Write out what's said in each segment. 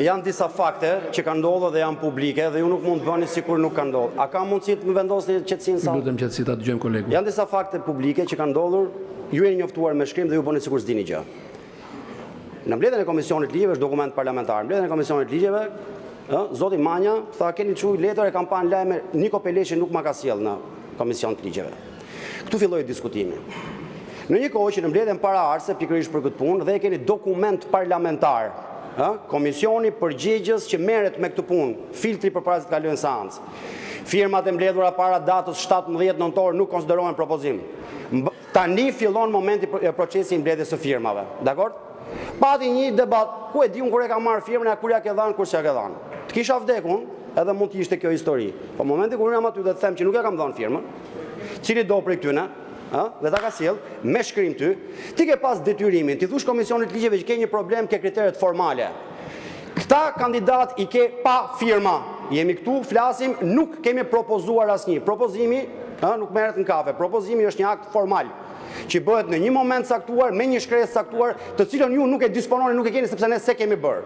Janë disa fakte që kanë ndodhur dhe janë publike dhe ju nuk mund të bëni sikur nuk kanë ndodhur. A ka mundësi të më vendosni qetësinë sa? Lutem qetësi ta dëgjojmë kolegun. Janë disa fakte publike që kanë ndodhur, ju jeni njoftuar me shkrim dhe ju bëni sikur s'dini gjë. Në mbledhjen e Komisionit Ligjeve është dokument parlamentar. Në mbledhjen e Komisionit Ligjeve, zoti Manja tha keni çuj letër e kampan lajme Niko Peleshi nuk ma ka sjell në Komision të Ligjeve. Këtu filloi diskutimi. Në një kohë që në mbledhjen paraardhëse pikërisht për këtë punë dhe keni dokument parlamentar, komisioni përgjegjës që merret me këtë punë, filtri përpara se të kalojnë seancë. Firmat e mbledhura para datës 17 nëntor nuk konsiderohen propozim. Tani fillon momenti i procesi i mbledhjes së firmave. Dakor? Pati një debat, ku e di unë kur e ka marrë firmën, kur ja ke dhënë, kur s'ja ke dhënë. Të kisha vdekun, edhe mund të ishte kjo histori. Po momenti kur jam aty dhe të them që nuk ja kam dhënë firmën, cili do prej këtyne, dhe ta ka sjell me shkrim ti ke pas detyrimin, ti thush Komisionit Ligjeve që ke një problem, ke kriteret formale. Këta kandidat i ke pa firma. Jemi këtu, flasim, nuk kemi propozuar asnjë. Propozimi nuk merret në kafe. Propozimi është një akt formal që bëhet në një moment saktuar, me një shkresë saktuar, të cilën ju nuk e dispononi, nuk e keni sepse ne se kemi bërë.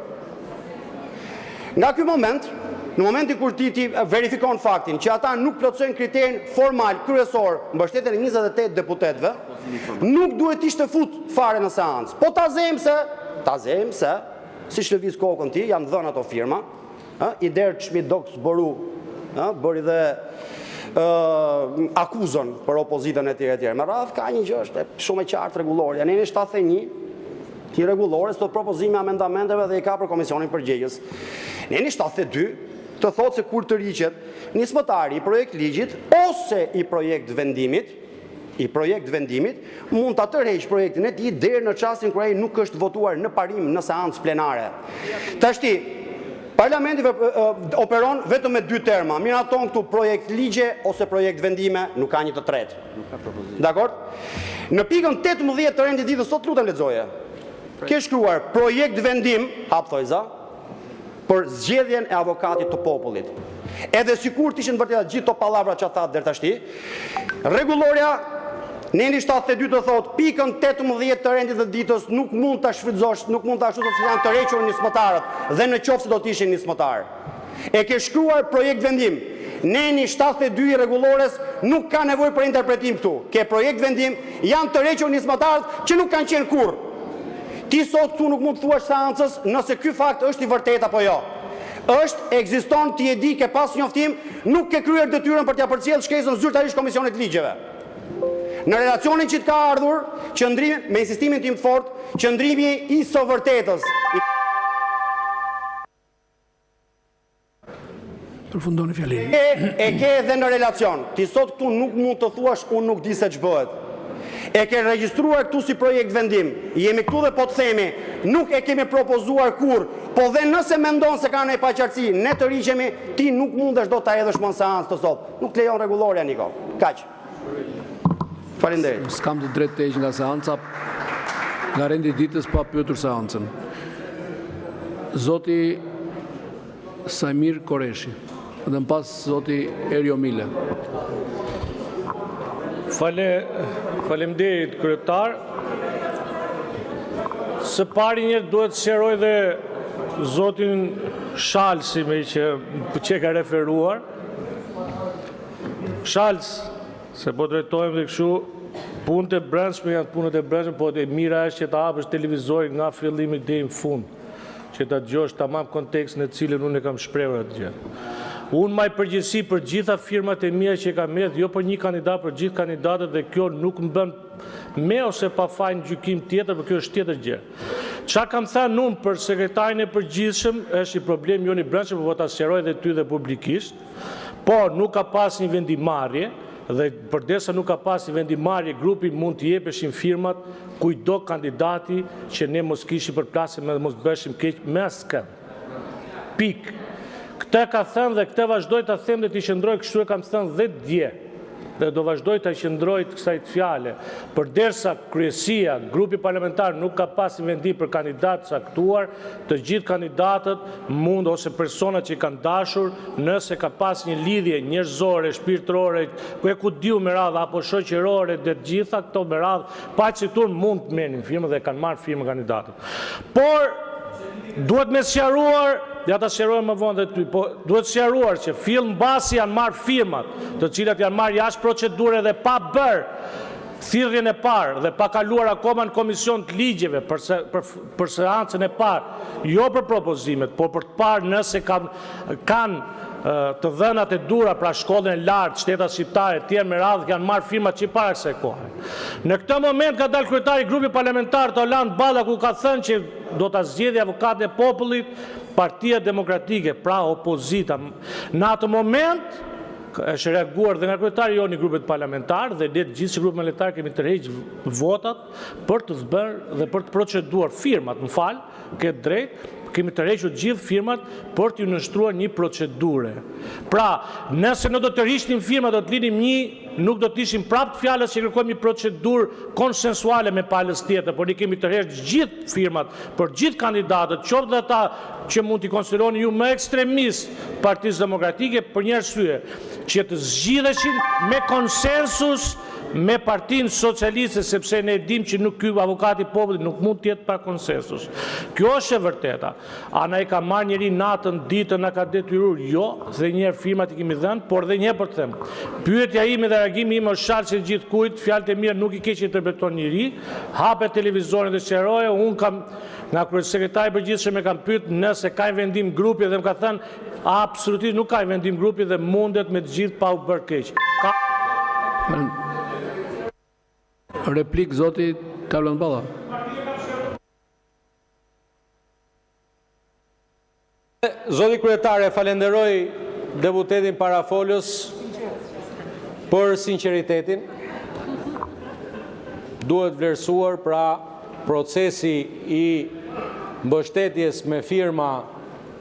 Nga ky moment, në momentin kur ti verifikon faktin që ata nuk plotësojnë kriterin formal kryesor mbështetjen e 28 deputetëve, nuk duhet ishte fut fare në seancë. Po ta zejmë se, si lëviz kokën ti, janë dhënë ato firma, i derë Çmit Doks Boru, bëri dhe akuzon për opozitën e tjerë. Me radhë ka një gjë është shumë e qartë rregullorja. Në 71 ti rregullore sot propozimi amendamenteve dhe i ka për Komisionin Përgjegjës. Në 72 të thotë se kur të riqet nismëtari i projekt ligjit ose i projekt vendimit, mund të tërheq projektin e tij deri në çastin kur ai nuk është votuar në parim në seancë plenare. Tashti Parlamenti operon vetëm me 2 terma, miraton këtu projekt ligje ose projekt vendime, nuk ka një të tretë. Dakor? Në pikën 18 të rendit ditës sot lutem lexoje. Ke shkruar projekt vendim, hap thojza, për zgjedhjen e avokatit të popullit. Edhe sikur të ishin vërtet gjithë to pallavra që tha deri tashti, rregulloria Neni 72 të thotë, pikën 18 të rendit të ditës nuk mund të shfrytëzosh, nuk mund të ashtu të janë të requr nismëtarët, dhe në qoftë se do të ishin nismëtarë. E ke shkruar projekt vendim. Neni 72 i rregullores nuk ka nevojë për interpretim këtu. Ke projekt vendim, janë të requr nismëtarët që nuk kanë qenë kurrë. Ti sot këtu nuk mund të thuash seancës nëse ky fakt është i vërtetë apo jo. Ekziston, ti e di, ke pas njoftim, nuk ke kryer detyrën për t'ia përcjellë shkresën zyrtarisht Komisionit Ligjeve. Në relacionin që të ka ardhur, me insistimin tim të fortë, qëndrimi i së vërtetës. Përfundoni fjalimin. E ke edhe në relacion. Ti sot këtu nuk mund të thuash unë nuk di se ç'bëhet. E ke regjistruar këtu si projekt vendim. Jemi këtu dhe po të themi, nuk e kemi propozuar kur, po dhe nëse mendon se ka ndonjë paqartësi, ne të riqemi, ti nuk mundesh dot ta hedhësh më në seancë të sot. Nuk lejon rregulloria, Niko. Kaq. Faleminderit. S'kam të drejtë të heq nga seanca, nga rendi ditës pa pyetur seancën. Zoti Sajmir Koreshi, dhe në pas zoti Erio Mile. Faleminderit kryetar. Së pari njërë duhet sqaroj dhe zotin Shalsi me që ka referuar. Shals, se po drejtojmë dhe këshu, punët e brendshme janë punët e brendshme, po e mira është që ta hapësh televizorin nga fillimi deri në fund, që ta dëgjosh tamam kontekstin e cilën unë e kam shprehur atë gjë. Unë maj përgjithësi për gjitha firmat e mia që kam hedhur, jo për një kandidat, për gjithë kandidatët, dhe kjo nuk më bën me ose pa fajin gjykim tjetër, por kjo është tjetër gjë. Çka kam thënë unë për sekretarin e përgjithshëm është i problem jo i brendshëm, por ta sqaroj edhe ty dhe publikisht. Por nuk ka pas një vendimarrje, dhe përdesa nuk ka pas një vendimarrje, grupi mund të jepeshin firmat kujdo kandidati që ne mos kishim përplasje dhe mos bëshim keq me askë. Pik. Këtë ka thënë dhe këtë vazhdoj të them dhe të qëndroj kështu e kam thënë dhe dje. Dhe do vazhdoj të qëndroj të kësaj fjale. Përderisa kryesia, grupi parlamentar nuk ka pas një vendim për kandidat saktuar, të gjithë kandidatët mund ose personat që kanë dashur, nëse ka pas një lidhje njerëzore, shpirtërore, ku diu me radhë apo shoqërore, dhe të gjitha këto me radhë, pa citur mund të merrin firmë dhe kanë marrë firmë kandidatët. Por duhet me sqaruar, ja ta sqarojmë më vonë dhe ty, po duhet sqaruar që fill mbasi janë marrë firmat, të cilat janë marrë jashtë procedure dhe pa bërë thirrjen e parë dhe pa kaluar akoma në komision të ligjeve për seancën e parë, jo për propozimet, por për të parë nëse kanë të dhënat e dura pra shkollën e lartë, shtetat shqiptare, tjerë me radhë kanë marrë firmat që para kësaj kohe. Në këtë moment ka dalë kryetari i grupit parlamentar të Oland Balla ku ka thënë që do ta zgjedhë avokatën e popullit Partia Demokratike, pra opozita. Në atë moment është reaguar dhe nga kryetari i grupit parlamentar dhe ne gjithë si grup parlamentar kemi tërheq votat për të zbërë dhe për të proceduar firmat, më fal, këtë drejt, kemi tërhequr gjithë firmat për t'ju nështruar një procedure. Pra, nëse në do të rishnim firmat, do të linim nuk do të ishim prapë fjalës që kërkojmë një procedurë konsensuale me palës tjetër, por ne kemi tërhequr gjithë firmat për gjithë kandidatët, qoftë dhe ata që mund t'i konsideroni ju më ekstremist Partisë Demokratike për një arsye, që të zgjidheshin me konsensus me Partinë Socialiste, sepse ne dim që nuk ky avokati i popullit nuk mund të jetë pa konsensus. Kjo është e vërteta. A na i ka marrë njëri natën, ditën, na ka detyruar? Jo, dhe një herë firmat i kemi dhënë, por dhe një herë për të them. Pyetja ime dhe reagimi im është qartë se gjithkujt, fjalët e mia nuk i keq interpreton njëri, hapet televizorin dhe sqaroje, un kam nga kryesekretari i përgjithshëm e kam pyet nëse ka vendim grupi dhe më ka thënë absolutisht nuk ka vendim grupi dhe mundet me të gjithë pa u bërë keq. Replik zoti Oland Balla. Zoti kryetare, falenderoj deputetin parafolës për sinqeritetin. Duhet vlerësuar pra procesi i mbështetjes me firma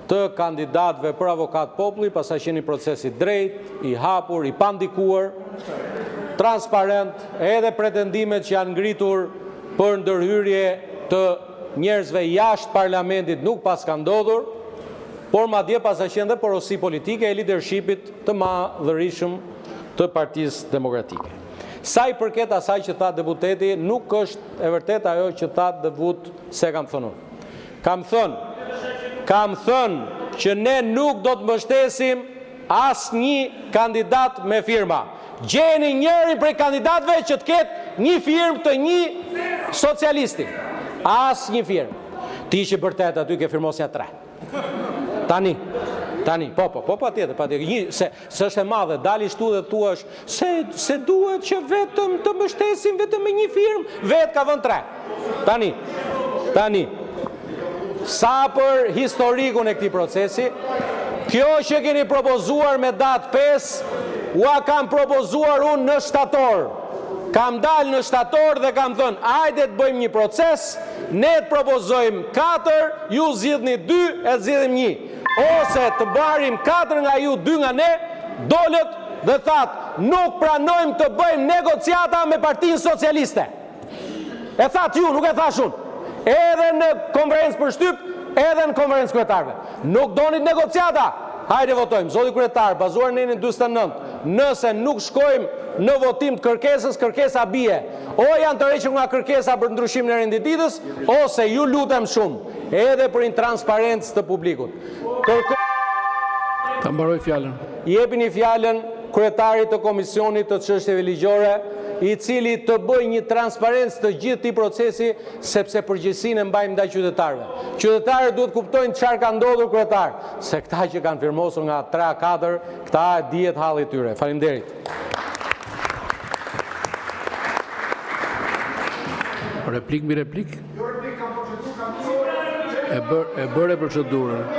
të kandidatëve për avokat populli, pastaj që një proces i drejtë, i hapur, i pandikuar, transparent, edhe pretendimet që janë ngritur për ndërhyrje të njerëzve jashtë parlamentit nuk pas ka ndodhur, por madje pas ka qenë dhe porosi politike e leadershipit të madhërisëm të Partisë Demokratike. Sa i përket asaj që tha deputeti, nuk është e vërtet ajo që tha deput se kam thënë. Kam thënë që ne nuk do të mbështesim asnjë kandidat me firma. Gjeni njërin prej kandidatëve që të ketë një firmë të një socialisti. Asnjë firmë. Ti që vërtet aty ke firmosja 3. Tani, po patjetër, se është e madhe, dali shtu dhe thuash se duhet që vetëm të mbështesim vetëm me një firmë, vetë ka vënë 3. Tani. Sa për historikun e këtij procesi, kjo që keni propozuar me datë 5, ua kam propozuar unë në shtator. Kam dalë në shtator dhe kam thënë, hajde të bëjmë një proces, ne të propozojmë 4, ju zgjidhni 2 e zgjidhim 1. Ose të barim 4 nga ju, 2 nga ne, dolët dhe thatë, nuk pranojmë të bëjmë negociata me Partinë Socialiste. E thatë ju, nuk e thash unë. Edhe në konferencë për shtyp, edhe në konferencë kryetarëve. Nuk donit negociata. Hajde votojmë. Zoti kryetar, bazuar në 49, nëse nuk shkojmë në votim të kërkesës, kërkesa bie. O janë të rrequr nga kërkesa për ndryshimin e rendititës, ose ju lutem shumë, edhe për intransparencë të publikut. Ta mbaroj fjalën. Jepini fjalën kryetarit të Komisionit të Çështjeve Ligjore, i cili të bëj një transparencë të gjithë këtij procesi, sepse përgjegjësinë e mbajmë ndaj qytetarëve. Qytetarët duhet kuptojnë çfarë ka ndodhur kryetar, se këta që kanë firmosur nga 3-4, këta dihet halli i tyre. Faleminderit. Replik mbi replik? E bëre procedurën.